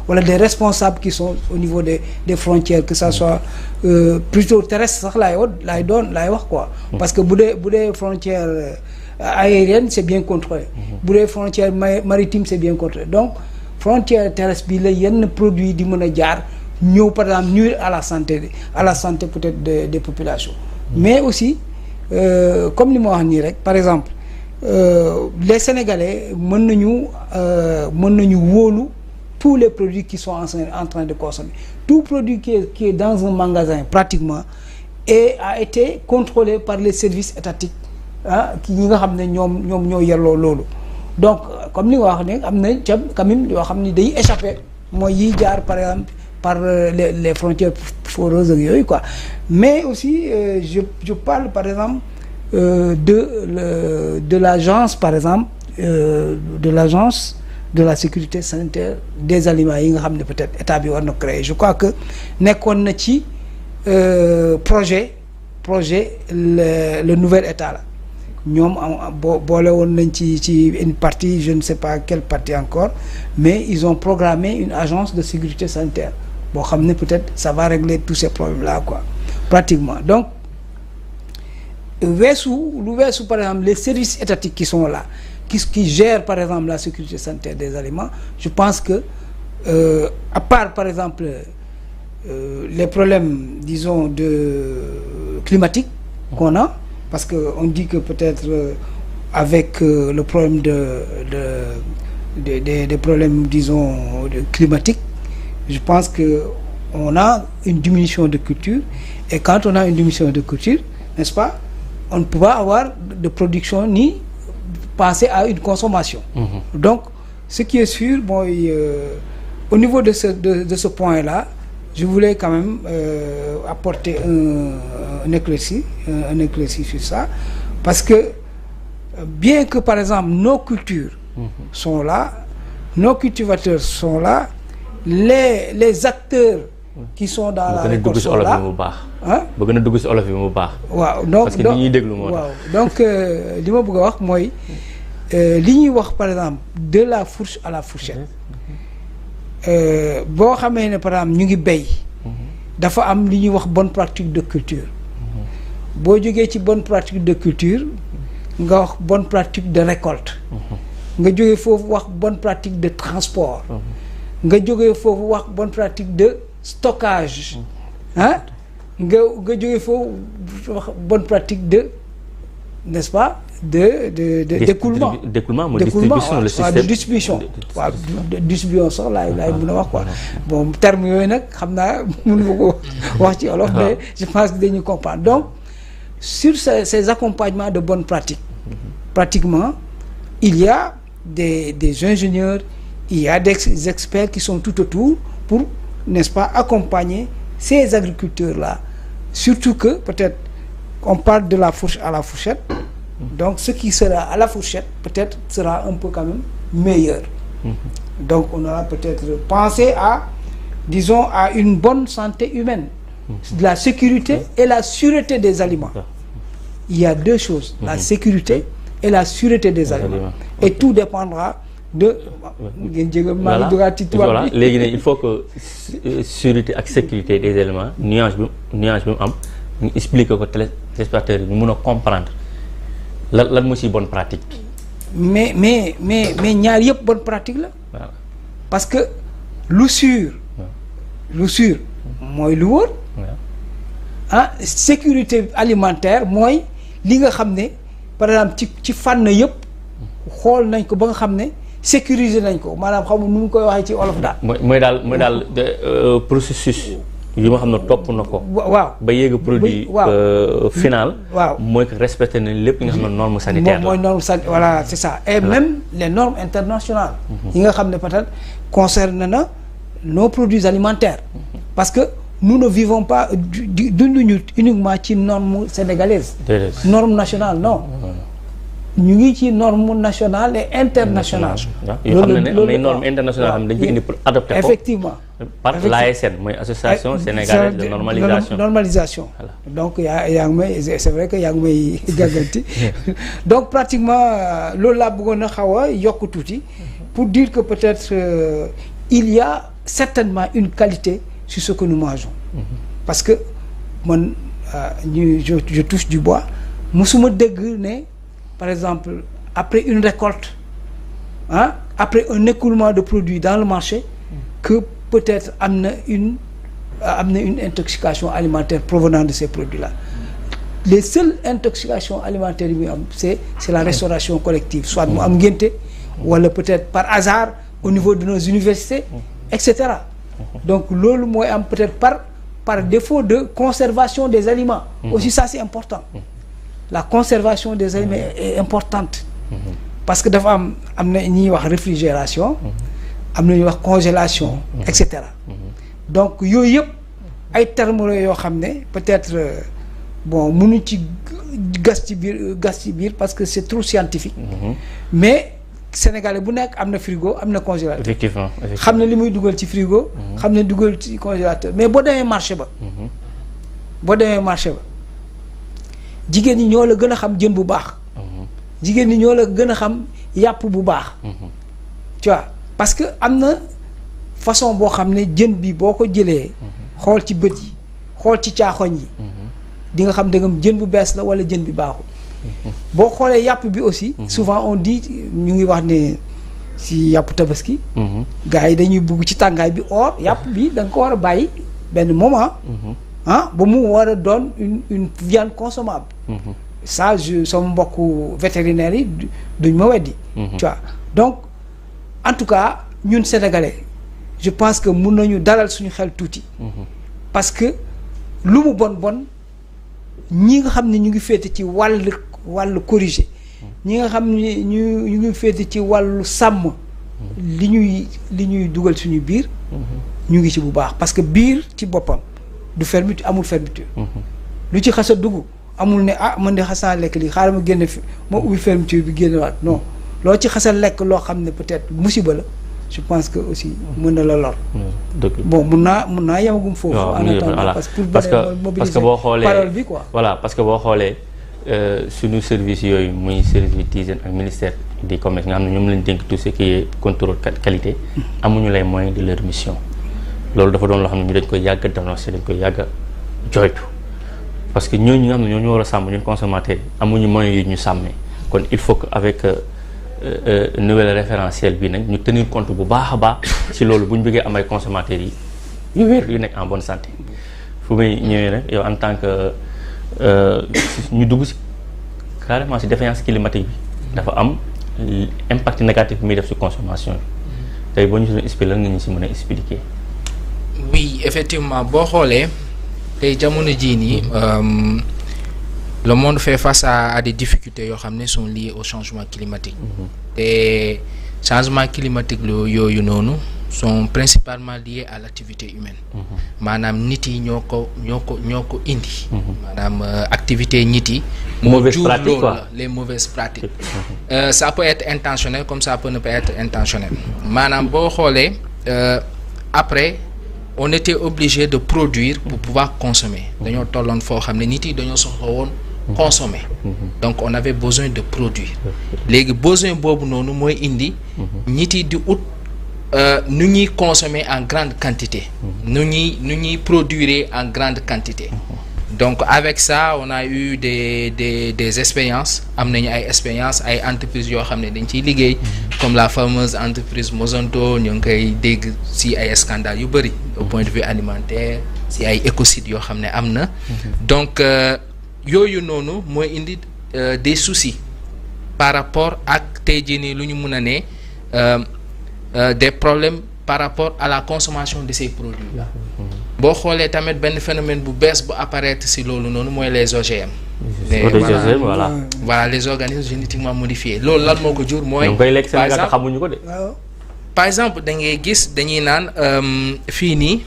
Speaker 4: wala des responsables qui sont au niveau des frontières que ça soit plutôt terrestre sax laay wax quoi parce que bu dee frontière aérienne c'est bien contrôlé bu dee frontière maritime c'est bien contrôlé donc frontière terrestre bi la yenn produit di mën a jaar ñëw par exemple nuire à la santé peut-être des populations mais aussi comme li ma wax nii rek par exemple les Sénégalais mën nañu wóolu tous les produits qui sont en train de consommer tout produit qui est dans un magasin pratiquement et a été contrôlé par les services étatiques ñi nga xam ne ñoom ñoo yelloo loolu donc comme li nga wax ne am na ca quand même yoo xam ne day échappé mooy yiy jaar par exemple par les frontières poreuses ak yooyu quoi mais aussi je parle par exemple de l'agence par exemple de l'agence de la sécurité sanitaire des aliments yi nga xam ne peut-être état bi war na créer je crois que nekkoon na ci projet le nouvel état la ñoom boole woon nañ ci une partie je ne sais pas quelle partie encore mais ils ont programmé une agence de sécurité sanitaire boo xam ne peut-être ça va régler tous ces problèmes là quoi pratiquement donc lu weesu par exemple les services étatiques qui sont là qui gèrent par exemple la sécurité sanitaire des aliments je pense que à part par exemple les problèmes disons climatiques qu'on a parce que on dit que peut-être avec le problème des problèmes disons climatiques je pense que on a une diminution de culture et quand on a une diminution de culture n'est-ce pas on ne peut pas avoir de production ni penser à une consommation. Donc ce qui est sûr, bon, au niveau de ce point-là, je voulais quand même apporter un éclairci sur ça, parce que bien que par exemple nos cultures sont là, nos cultivateurs sont là, les acteurs qui sont dans la récolte sont là.
Speaker 1: bëgg na dugg ci olof bi mu baax.
Speaker 4: waaw donc
Speaker 1: parce que ni ñuy déglu moo tax.
Speaker 4: waaw donc li ma bëgg a wax mooy li ñuy wax par exemple de la fourche à la fourchette boo xamee ne par exemple ñu ngi béy dafa am li ñuy wax bonne pratique de culture boo jógee ci bonne pratique de culture nga wax bonne pratique de récolte nga jógee foofu wax bonne pratique de transport nga jógee foofu wax bonne pratique de stockage ah nga jógee foofu wax bonne pratique de, n'est-ce pas, de d'écoulement
Speaker 1: mooy distribution le système
Speaker 4: de distribution waaw distribution sax laay mën a wax quoi bon terme yooyu nag xam naa mënu ma ko wax ci olof mais je pense que dañuy comprendre. Donc sur ces accompagnements de bonnes pratiques pratiquement il y a des ingénieurs, il y a des experts qui sont tout autour pour, n'est-ce pas, accompagner ces agriculteurs-là. Surtout que peut-être on parle de la fourche à la fourchette, donc ce qui sera à la fourchette peut-être sera un peu quand même meilleur. Donc on aura peut-être pensé à, disons, à une bonne santé humaine, de la sécurité et la sûreté des aliments. Il y a deux choses, la sécurité et la sûreté des aliments. Et tout dépendra de
Speaker 1: voilà léegi ne il faut que sûreté ak sécurité des éléments nuance bi mu am ñu expliquer ko téléspectateurs yi ñu mën a comprendre lan moo ci bonne pratique
Speaker 4: mais ñaar yëpp bonne pratique la.
Speaker 1: Voilà.
Speaker 4: Parce que lu sûr mooy lu wóor. Ah sécurité alimentaire mooy li nga xam ne par exemple ci fànn yëpp xool nañ ko ba nga xam ne sécuriser nañ ko maanaam xamul nu mu koy waxee ci olof daal.
Speaker 1: mooy daal processus yi nga xam ne topp na ko.
Speaker 4: waaw
Speaker 1: ba yéeg produit. final.
Speaker 4: waaw
Speaker 1: mooy que respecté nañ lépp nga xam ne norme sanitaire la.
Speaker 4: mooy norme sanitaire voilà c'est ça. Et même les normes internationales. yi nga xam ne peut-être concerne na nos produits alimentaires. Parce que nous ne vivons pas dunduñu uniquement ci norme sénégalaise. Norme nationale non. ñu ngi ci norme nationale et internationale.
Speaker 1: yoo xam ne am na norme internationale xam ne dañu indi pour adopter ko.
Speaker 4: Effectivement.
Speaker 1: par l'ASN mooy association sénégalaise de normalisation.
Speaker 4: Donc yaa ngi may c'est vrai que yaa ngi may gàgganti donc pratiquement loolu laa bëggoon a xaw a yokk tuuti pour dire que peut-être il y a certainement une qualité sur ce que nous mangeons. Parce que man je touche du bois musuma dégg ne par exemple après une récolte après un écoulement de produits dans le marché que peut-être am na une intoxication alimentaire provenant de ces produits-là. Les seules intoxications alimentaires yi muy am c'est la restauration collective, soit mu am ngénte wala peut-être par hasard au niveau de nos universités etc. Donc loolu mooy am peut-être par défaut de conservation des aliments. Aussi ça c'est important. La conservation des aliments est importante. Parce que dafa am na ñuy wax réfrigération. am na ñuy wax congélation. etc. Donc yooyu yëpp ay termes yoo xam ne peut-être bon mënuñ ci gas ci biir parce que c'est trop scientifique. Mais Sénégalais bu nekk am na frigo am na congélateur.
Speaker 1: Effectivement.
Speaker 4: xam na li muy dugal ci frigo. xam na dugal ci congélateur mais boo demee marché ba. jigéen ñi ñoo la gën a xam jën bu baax. jigéen ñi ñoo la gën a xam yàpp bu baax. tu vois parce que am na façon boo xam ne jën bi boo ko jëlee. xool ci bët yi xool ci caaxoñ yi. di nga xam dëggam jën bu bees la wala jën bi baaxul. boo xoolee yàpp bi aussi. souvent on dit ñu ngi wax ne si yàpp tabaski. gars yi dañuy bugg ci tàngaay bi or yàpp bi da nga ko war a bàyyi benn moment. ba mu war a doon une viande consommable. Ça sama mbokku vétérinaire yi duñ ma weddi. Tu vois donc en tout cas ñun sénégalais je pense que mun nañu dalal suñu xel tuuti. Parce que lu mu bon ñi nga xam ne ñu ngi féete ci wàllu corriger ñi nga xam ne ñu ngi féete ci wàllu sàmm li ñuy dugal suñu biir ñu ngi ci bu baax parce que biir ci boppam du fermeture amul fermeture lu ci xas a dugg amul ne man de xasaa lekk lii xaaral ma génne fi ma ubbi fermeture bi génne waat non loo ci xas a lekk loo xam ne peut-être musiba la je pense que aussi mën na la lor. bon mun naa yemagum foofu. en attendant parce que
Speaker 1: boo xoolee
Speaker 4: parole bi quoi.
Speaker 1: voilà parce que boo xoolee suñu service yooyu muy service d'hygiène ak ministère du commerce nga xam ne ñoom lañ dénk tout ce qui est contrôle qualité. amuñu les moyens de leur mission. loolu dafa doon loo xam ne ñu dañ koy yàgg a dénoncer dañ koy yàgg a joytu parce que ñooñu nga xam ne ñoo ñu war a sàmm ñun consommateur amuñu moyens yu ñu sàmmee kon il faut que avec. Nouvelle référentiel bi nag ñu tenir compte bu baax a baax ci loolu bu ñu bëggee am ay consommateurs yi yu wér yu nekk en bonne santé fu muy ñëwee nag yow en tant que ñu dugg ci carrément ci défaillance climatique bi dafa am impact négatif bi muy def ci consommation bi tey boo ñu doon expliquer lan nga ñu ci mën a expliquer.
Speaker 3: oui effectivement boo xoolee tey jamono jii nii. Le monde fait face à des difficultés yoo xam ne sont liées au changement climatique. Et changement climatique yooyu noonu sont principalement liés à l'activité humaine. maanaam nit yi ñoo ko indi. maanaam activité nit yi. moo jur loolu la les mauvaises pratiques. Ça peut être intentionnel comme ça peut ne pas être intentionnel. maanaam boo xoolee après on était obligé de produire pour pouvoir consommer. dañoo tolloon foo xam ne nit yi dañoo soxla woon. consommer donc on avait besoin de produire léegi besoin boobu noonu mooy indi nit yi di ut nu ñuy consommer en grande quantité nu ñuy produire en grande quantité donc avec ça on a eu des expériences am nañu ay expériences ay entreprises yoo xam ne dañ ciy liggéey comme la fameuse entreprise Monsanto ñu ngi koy dégg ci ay scandales yu bëri au point de vue alimentaire ci ay écocides yoo xam ne am na donc yooyu noonu mooy indi des soucis par rapport ak tey jii nii lu ñu mën a ne des problèmes par rapport à la consommation de ces produits là boo xoolee tamit benn phénomène bu bees bu apparaître ci loolu noonu mooy les OGM. voilà les organismes génétiquement modifiés loolu lan moo ko jur mooy. par exemple da ngay gis dañuy naan fii nii.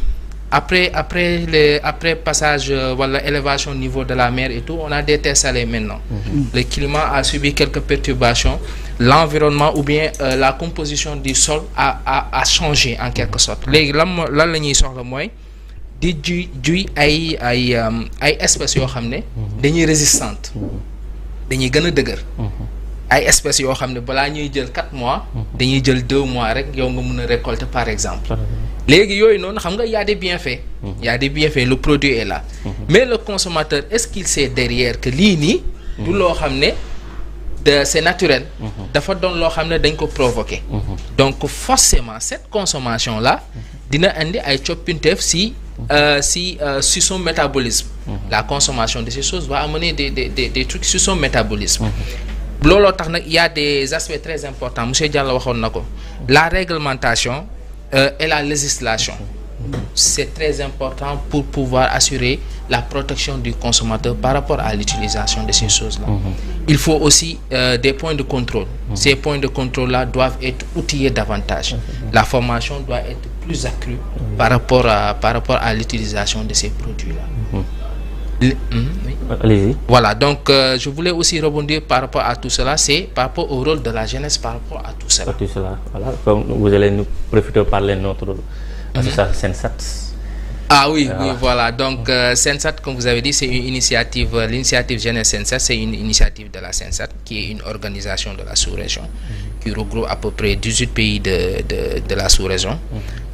Speaker 3: Après passage wala élévation au niveau de la mer et tout on a des terres salées maintenant. Le climat a subi quelques perturbations l'environnement ou bien la composition du sol a changé en quelque sorte léegi lan la ñuy soxla mooy di juy ay espèces yoo xam ne dañuy résistantes dañuy gën a dëgër ay espèces yoo xam ne balaa ñuy jël 4 mois dañuy jël 2 mois rek yow nga mën a récolter par exemple léegi yooyu noonu xam nga y a des bienfaits y a des bienfaits le produit est là mais le consommateur est-ce qu'il sait derrière que lii nii du loo xam ne c'est naturel dafa doon loo xam ne dañ ko provoquer donc forcément cette consommation là dina indi ay coppinteef si son métabolisme la consommation de ces choses va amener des trucs sur son métabolisme looloo tax nag il y a des aspects très importants monsieur Diallo waxoon na ko la réglementation et la législation c'est très important pour pouvoir assurer la protection du consommateur par rapport à l'utilisation de ces choses-là. Il faut aussi des points de contrôle. Ces points de contrôle-là doivent être outillés davantage. La formation doit être plus accrue par rapport à l'utilisation de ces produits-là. Oui.
Speaker 1: Allez-y.
Speaker 3: Voilà, donc je voulais aussi rebondir par rapport à tout cela, c'est par rapport au rôle de la jeunesse par rapport à tout cela.
Speaker 1: Voilà, comme vous allez nous profiter de parler de notre association Sensat.
Speaker 3: Ah oui, oui, voilà. Donc Sensat, comme vous avez dit, c'est une initiative, l'initiative Jeunesse Sensat, c'est une initiative de la Sensat, qui est une organisation de la sous-région, qui regroupe à peu près 18 pays de la sous-région.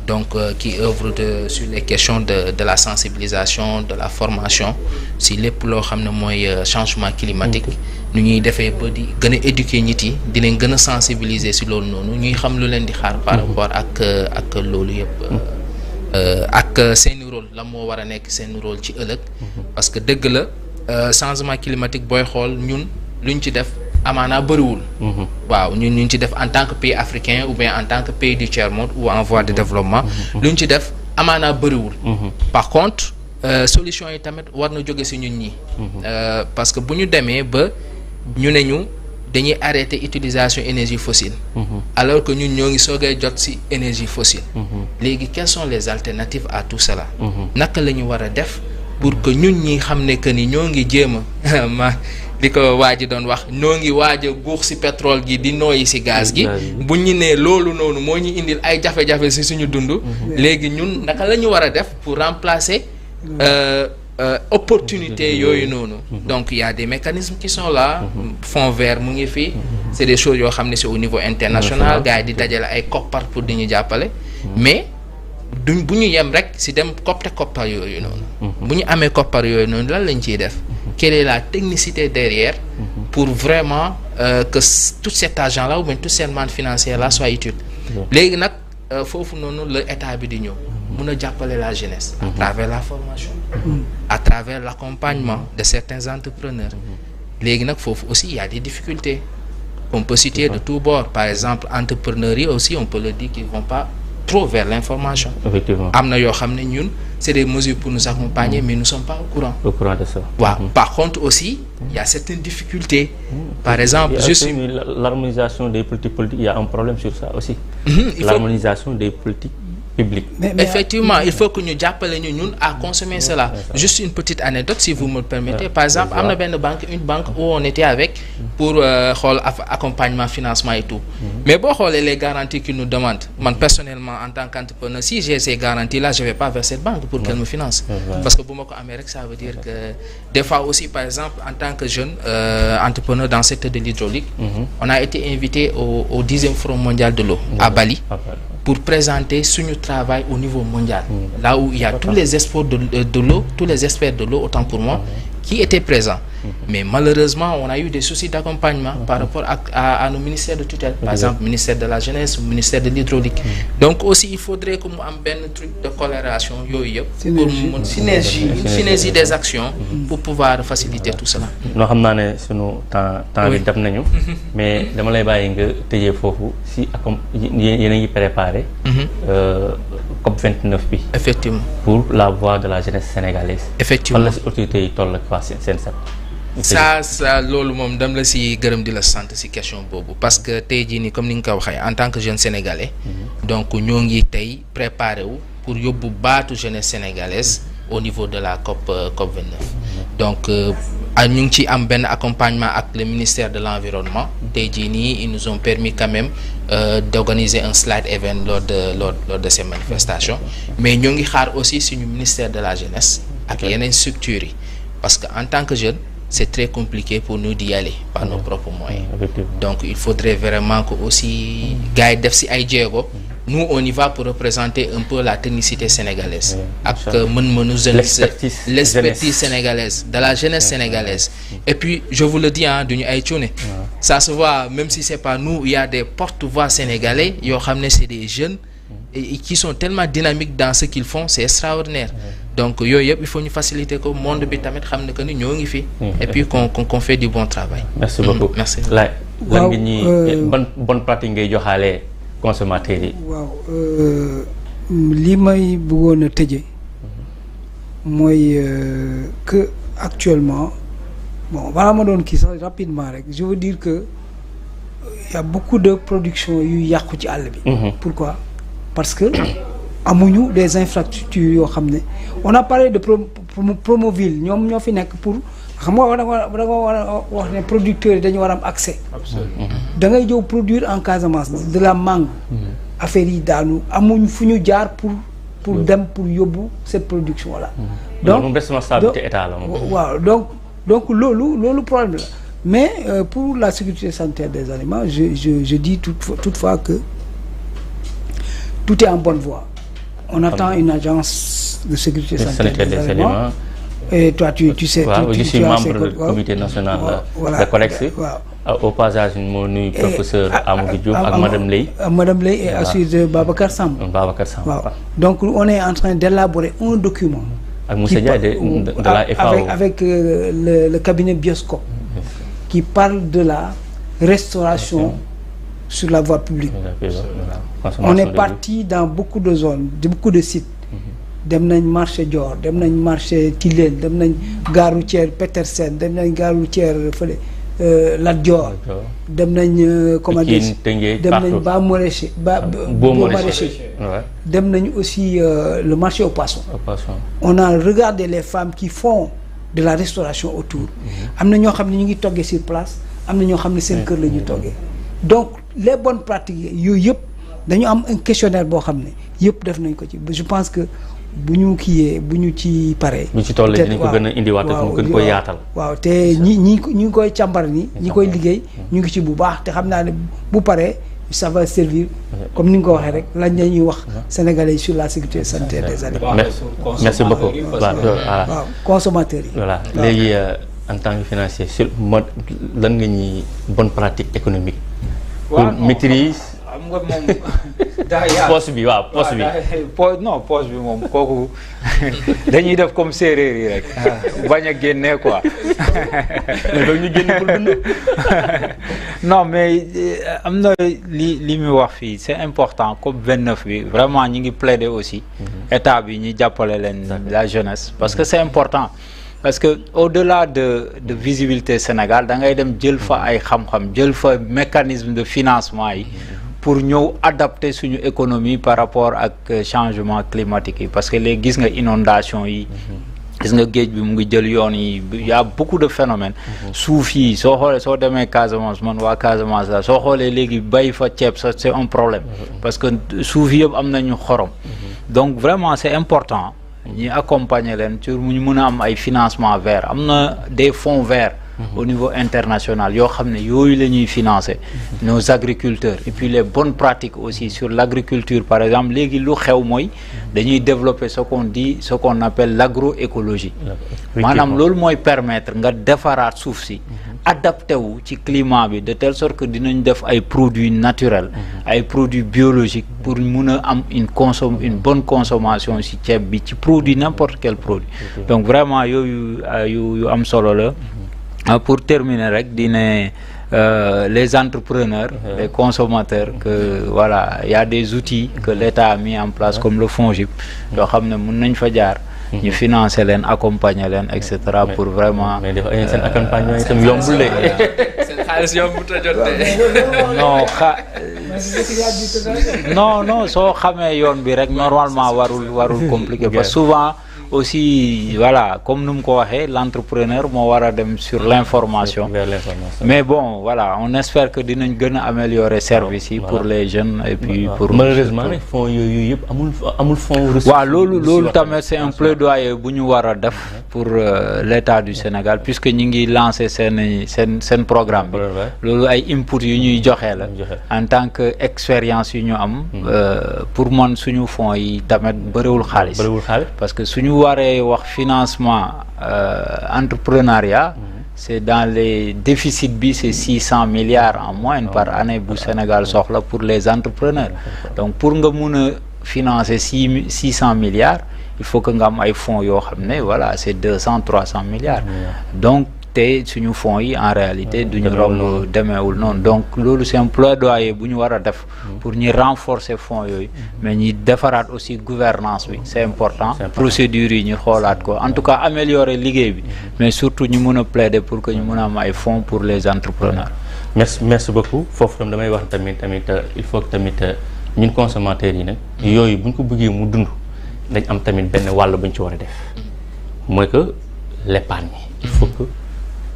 Speaker 3: Donc qui œuvre sur les questions de la sensibilisation, de la formation si lépp loo xam ne mooy changement climatique nu ñuy defee ba di gën a éduquer nit yi di leen gën a sensibiliser si loolu noonu ñuy xam lu leen di xaar par rapport ak loolu yëpp ak seen rôle la moo war a nekk seen rôle ci ëllëg parce que dëgg la changement climatique booy xool ñun luñ ci def amaana bëriwul waaw ñun ñu ci def en tant que pays africain ou bien en tant que pays du tiers-monde ou en voie de développement lu ñu ci def amaana bëriwul par contre solution yi tamit war na jóge ci ñun ñi parce que bu ñu demee ba ñu ne ñu dañuy arrêter utilisation énergie fossile alors que ñun ñoo ngi soogay jot ci énergie fossile léegi quelles sont les alternatives à tout cela naka la ñu war a def pour que ñun ñi xam ne que ni ñoo ngi jéem a ma li ko waa ji doon wax ñoo ngi waaj a guux ci pétrole gi di nooyi ci gaz gi bu ñu nee loolu noonu moo ñu indil ay jafe-jafe ci suñu dund léegi ñun naka la ñu war a def pour remplacer opportunité yooyu noonu donc il y a des mécanismes qui sont là fonds vert mu ngi fi c'est des choses yoo xam ne c'est au niveau international gars yi di dajale ay koppar pour di ñu jàppale mais duñ bu ñu yem rek ci dem copte koppar yooyu noonu bu ñu amee koppar yooyu noonu lan lañ ciy def quelle est la technicité derrière pour vraiment que tout cet argent là ou bien toute cette manne financière là soit utile léegi nag foofu noonu la état bi di ñëw mun a jàppale la jeunesse à travers la formation à travers l'accompagnement de certains entrepreneurs léegi nag foofu aussi il y a des difficultés qu'on peut citer de tous bords par exemple entrepreneurs yi aussi on peut le dire qu'ils vont pas trop vers l'information am na yoo xam ne ñun c'est des mesures pour nous accompagner mais nous sommes pas au courant
Speaker 1: de ça
Speaker 3: waaw par contre aussi il y a certaines difficultés par exemple juste
Speaker 1: l'harmonisation des politiques il y a un problème sur ça aussi l'harmonisation des politiques publiques
Speaker 3: effectivement il faut que ñu jàppale ñu ñun à consommer cela juste une petite anecdote si vous me le permettez par exemple am na benn une banque où on était avec pour xool accompagnement financement et tout mais boo xoolee les garanties qu'ils nous demandent man personnellement en tant qu'entrepreneur si j'ai ces garanties là je vais pas vers cette banque pour qu'elle me finance parce que bu ma ko amee rek ça veut dire que des fois aussi par exemple en tant que jeune entrepreneur dans le secteur de l'hydraulique on a été invité au 10e forum mondial de l'eau à Bali pour présenter suñu travail au niveau mondial là où il y a tous les experts de l'eau tous les experts de l'eau autant pour moi qui étaient présents mais malheureusement on a eu des soucis d'accompagnement par rapport à nos ministères de tutelle par exemple ministère de la jeunesse ministère de l'hydraulique donc aussi il faudrait que mu am benn truc de collaboration yooyu yëpp pour mu mën synergie des actions pour pouvoir faciliter tout cela
Speaker 1: noo xam naa ne sunu temps bi dab nañu mais dama lay bàyyi nga tëjee foofu si yéen a ngi préparé COP 29 bi
Speaker 3: effectivement
Speaker 1: pour la voix de la jeunesse sénégalaise
Speaker 3: effectivement
Speaker 1: fan la si autorités yi toll ak waa seen
Speaker 3: ça loolu moom dam la si gërëm di la sant si question boobu parce que tey jii nii comme ni nga ko waxee en tant que jeune sénégalais donc ñoo ngi tey préparé wu pour yóbbu baatu jeunesse sénégalaise au niveau de la COP 29 donc ñu ngi ci am benn accompagnement ak le ministère de l'environnement tey jii nii ils nous ont permis quand même d'organiser un slide event lors de ces manifestations mais ñoo ngi xaar aussi suñu ministère de la jeunesse ak yeneen structures yi parce que en tant que jeune c'est très compliqué pour nous d'y aller par nos propres moyens donc il faudrait vraiment que aussi gars yi def ci ay jéego nous on y va pour représenter un peu la technicité sénégalaise ak mën-mënu jeunesse l'expertise sénégalaise de la jeunesse sénégalaise et puis je vous le dis duñu ay cuune ça se voit même si c'est pas nous il y a des porte-voix sénégalais yoo xam ne c'est des jeunes et qui sont tellement dynamiques dans ce qu'ils font c'est extraordinaire donc yooyu yëpp il faut ñu faciliter ko monde bi tamit xam ne que ni ñoo ngi fi et puis qu'on fait du bon travail
Speaker 1: merci beaucoup
Speaker 3: merci
Speaker 1: lan nga ñuy bonne pratique ngay joxaale consommateurs yi
Speaker 4: waaw li may bëggoon a tëje mooy que actuellement bon balaa ma doon kii sax rapidement rek je veux dire que il y a beaucoup de production yu yàqu ci àll bi pourquoi parce que amuñu des infrastructures yoo xam ne on a parlé de Promoville ñoom ñoo fi nekk pour xam nga da nga war a wax ne producteurs yi dañu war a am accès da ngay jëw produire en Casamance de la mangue affaire yi daanu amuñ fu ñu jaar pour dem pour yóbbu cette production là donc
Speaker 1: responsabilité état la moom
Speaker 4: waaw donc loolu problème la mais pour la sécurité sanitaire des aliments je dis toutefois que tout est en bonne voie. On attend une agence de sécurité sanitaire des aliments. Et toi, tu sais...
Speaker 1: je suis membre du comité national de collecte. Au passage, mon nuyu professeur Amadou Diop ak Madame Ley.
Speaker 4: Madame Ley et ensuite Babacar Samb. Donc, on est en train d'élaborer un document.
Speaker 1: Avec Moussa Diaye de la FAO.
Speaker 4: Avec le cabinet Bioscope. Qui parle de la restauration sur la voie publique. On est parti dans beaucoup de zones, beaucoup de sites. dem nañ marché Dior dem nañ marché Tilène dem nañ gare routière Petersen dem nañ gare routière fële Lat Dior dem nañ comment dire dem nañ Ba Maraîcher Beau Maraîcher dem nañ aussi le marché aux poissons. On a regardé les femmes qui font de la restauration autour am na ñoo xam ne ñu ngi toggee sur place am na ñoo xam ne seen kër la ñuy toggee donc les bonnes pratiques yooyu yëpp dañu am un questionnaire boo xam ne yëpp def nañ ko ci je pense que bu ñu kiiyee bu ñu ci paree.
Speaker 1: bu ci tollee dinañ ko gën a indiwaat mu gën koy yaatal. waaw
Speaker 4: te ñi ngi koy càmbar ni ñi koy liggéey ñu ngi ci bu baax te xam naa ne bu paree ça va servir comme ni nga ko waxee rek lañ la ñuy wax sénégalais sur la sécurité sanitaire des aliments.
Speaker 1: merci beaucoup
Speaker 4: waaw consommateurs yi.
Speaker 1: voilà léegi en tant que financier sur mode lan nga ñuy bonne pratique économique. pour maîtrise.
Speaker 2: xam nga moom daa yaa
Speaker 1: poche bi waaw poche bi
Speaker 2: non poche bi moom kooku dañuy def comme séeréer yi rek bañ a génnee quoi.
Speaker 1: mais ñu génn pour dund.
Speaker 2: non mais am na li muy wax fii c'est important comme 29 bi vraiment ñi ngi plaider aussi état bi ñi jàppale leen la jeunesse parce que c'est important. Parce que au-delà de visibilité Sénégal da ngay dem jël fa ay xam-xam jël fa mécanisme de financement yi pour ñëw adapter suñu économie par rapport ak changement climatique yi parce que léegi gis nga inondation yi gis nga géej bi mu ngi jël yoon yi y a beaucoup de phénomènes suuf yi soo xoolee soo demee Casamance man waa Casamance la soo xoolee léegi bay fa ceeb sa c'est un problème parce que suuf yëpp am nañu xorom donc vraiment c'est important ñi accompagner leen sur mu ñu mën a am ay financement vert am na des fonds verts au niveau international yoo xam ne yooyu la ñuy financer nos agriculteurs et puis les bonnes pratiques aussi sur l'agriculture par exemple léegi lu xew mooy dañuy développer ce qu'on appelle l'agroécologie maanaam loolu mooy permettre nga defaraat suuf si adapté wu ci climat bi de telle sorte que dinañ def ay produits naturels ay produits biologiques pour mun a am une bonne consommation ci ceeb bi ci produit n'importe quel produit donc vraiment yooyu yu am solo la. Pour terminer rek di ne les entrepreneurs les consommateurs que voilà il y a des outils que l'État a mis en place comme le FONGIP yoo xam ne mën nañ fa jaar ñu financer leen accompagner leen et cetera pour vraiment.
Speaker 1: mais dafa seen accompagnement itam yombul de.
Speaker 3: seen xaalis yombut a jot
Speaker 2: non soo xamee yoon bi rek normalement warul compliqué parce que souvent. Aussi voilà comme nu mu ko waxee l'entrepreneur moo war a dem sur l'information mais bon voilà on espère que dinañ gën a améliorer service yi pour les jeunes et puis pour
Speaker 1: malheureusement nag fonds yooyu yëpp amul fonds
Speaker 2: waaw loolu tamit c'est un plaidoyer bu ñu war a def pour l'État du Sénégal puisque ñi ngi lancer seen programme bi loolu ay input yu ñuy joxe la en tant que expérience yu ñu am pour man suñu fonds yi tamit bëriwul xaalis parce que suñu waree wax financement entrepreneuriat c'est dans les déficits bi c'est 600 milliards en moyenne par année bu Sénégal soxla pour les entrepreneurs donc pour nga mun a financer 600 milliards il faut que nga am ay fonds yoo xam ne voilà c'est 200-300 milliards donc te suñu fonds yi en réalité duñu romb demeewul noonu donc loolu c'est un plaidoyer bu ñu war a def pour ñu renforcer fonds yooyu mais ñi defaraat aussi gouvernance bi c'est important procédures yi ñu xoolaat ko en tout cas améliorer liggéey bi mais surtout ñu mën a plaider pour que ñu mën a am ay fonds pour les entrepreneurs.
Speaker 1: merci beaucoup foofu tam damay wax tamit il faut que tamit ñun consommateurs yi nag yooyu bu ñu ko bëggee mu dund dañ am tamit benn wàll bu ñu ci war a def mooy que l'épargne il faut que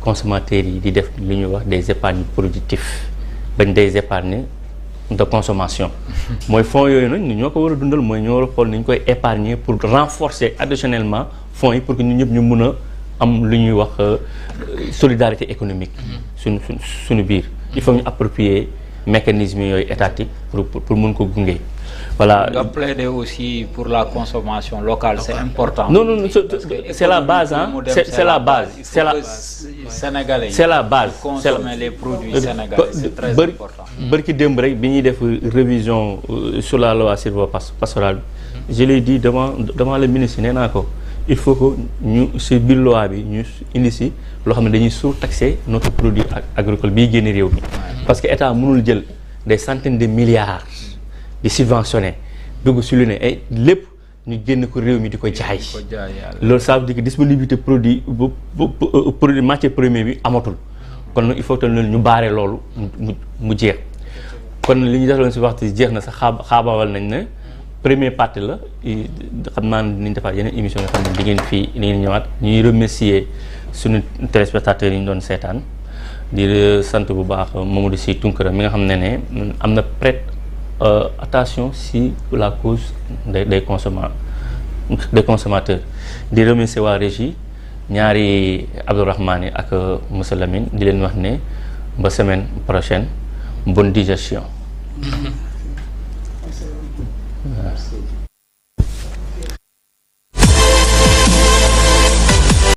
Speaker 1: consommateurs yi di def li ñuy wax des épargnes productifs bañ des épargnes de consommation mooy fonds yooyu nag ñoo ko war a dundal mooy ñoo war a xool ni ñu koy épargner pour renforcer additionnellement fonds yi pour que ñun ñëpp ñu mun a am lu ñuy wax solidarité économique suñu biir il faut ñu approprier mécanismes yooyu étatique pour mun ko gunge. Voilà.
Speaker 2: On doit plaider aussi pour la consommation locale, c'est important.
Speaker 1: Non, c'est la base, hein. C'est la base. C'est la
Speaker 2: Sénégalais.
Speaker 1: C'est la base.
Speaker 2: Consommer les produits sénégalais, c'est très important.
Speaker 1: Barki démb rek bi ñuy def révision sur la loi sylvo-pastorale, je l'ai dit devant le ministre nee naa ko il faut que ñu ci biir loi bi ñu indi ci loo xam ne dañuy surtaxer notre produit agricole bii génn réew mi. Parce que état mënul jël des centaines de milliards di subventionné dugg si lu ne ay lépp ñu génn ko réew mi di ko jaay. loolu ça veut dire que disponibilité produit produit matière première bi amatul. kon nag il faut que ñu baaree loolu mu jeex. kon li ñu defaloon si waxtu jeex na sax xaabaawal nañ ne première partie la xam naa ne dinañ defaat yeneen émission yoo xam ne di ngeen ñëwaat ñuy remercier suñu téléspectateurs yi ñu doon seetaan di sant bu baax Mamadou Sy Tounkara mi nga xam ne am na prête attention si la cause des consommateurs di remercier waa régie ñaari Abdourahmane yi ak Moussa Lamine di leen wax ne ba semaine prochaine bonne digestion.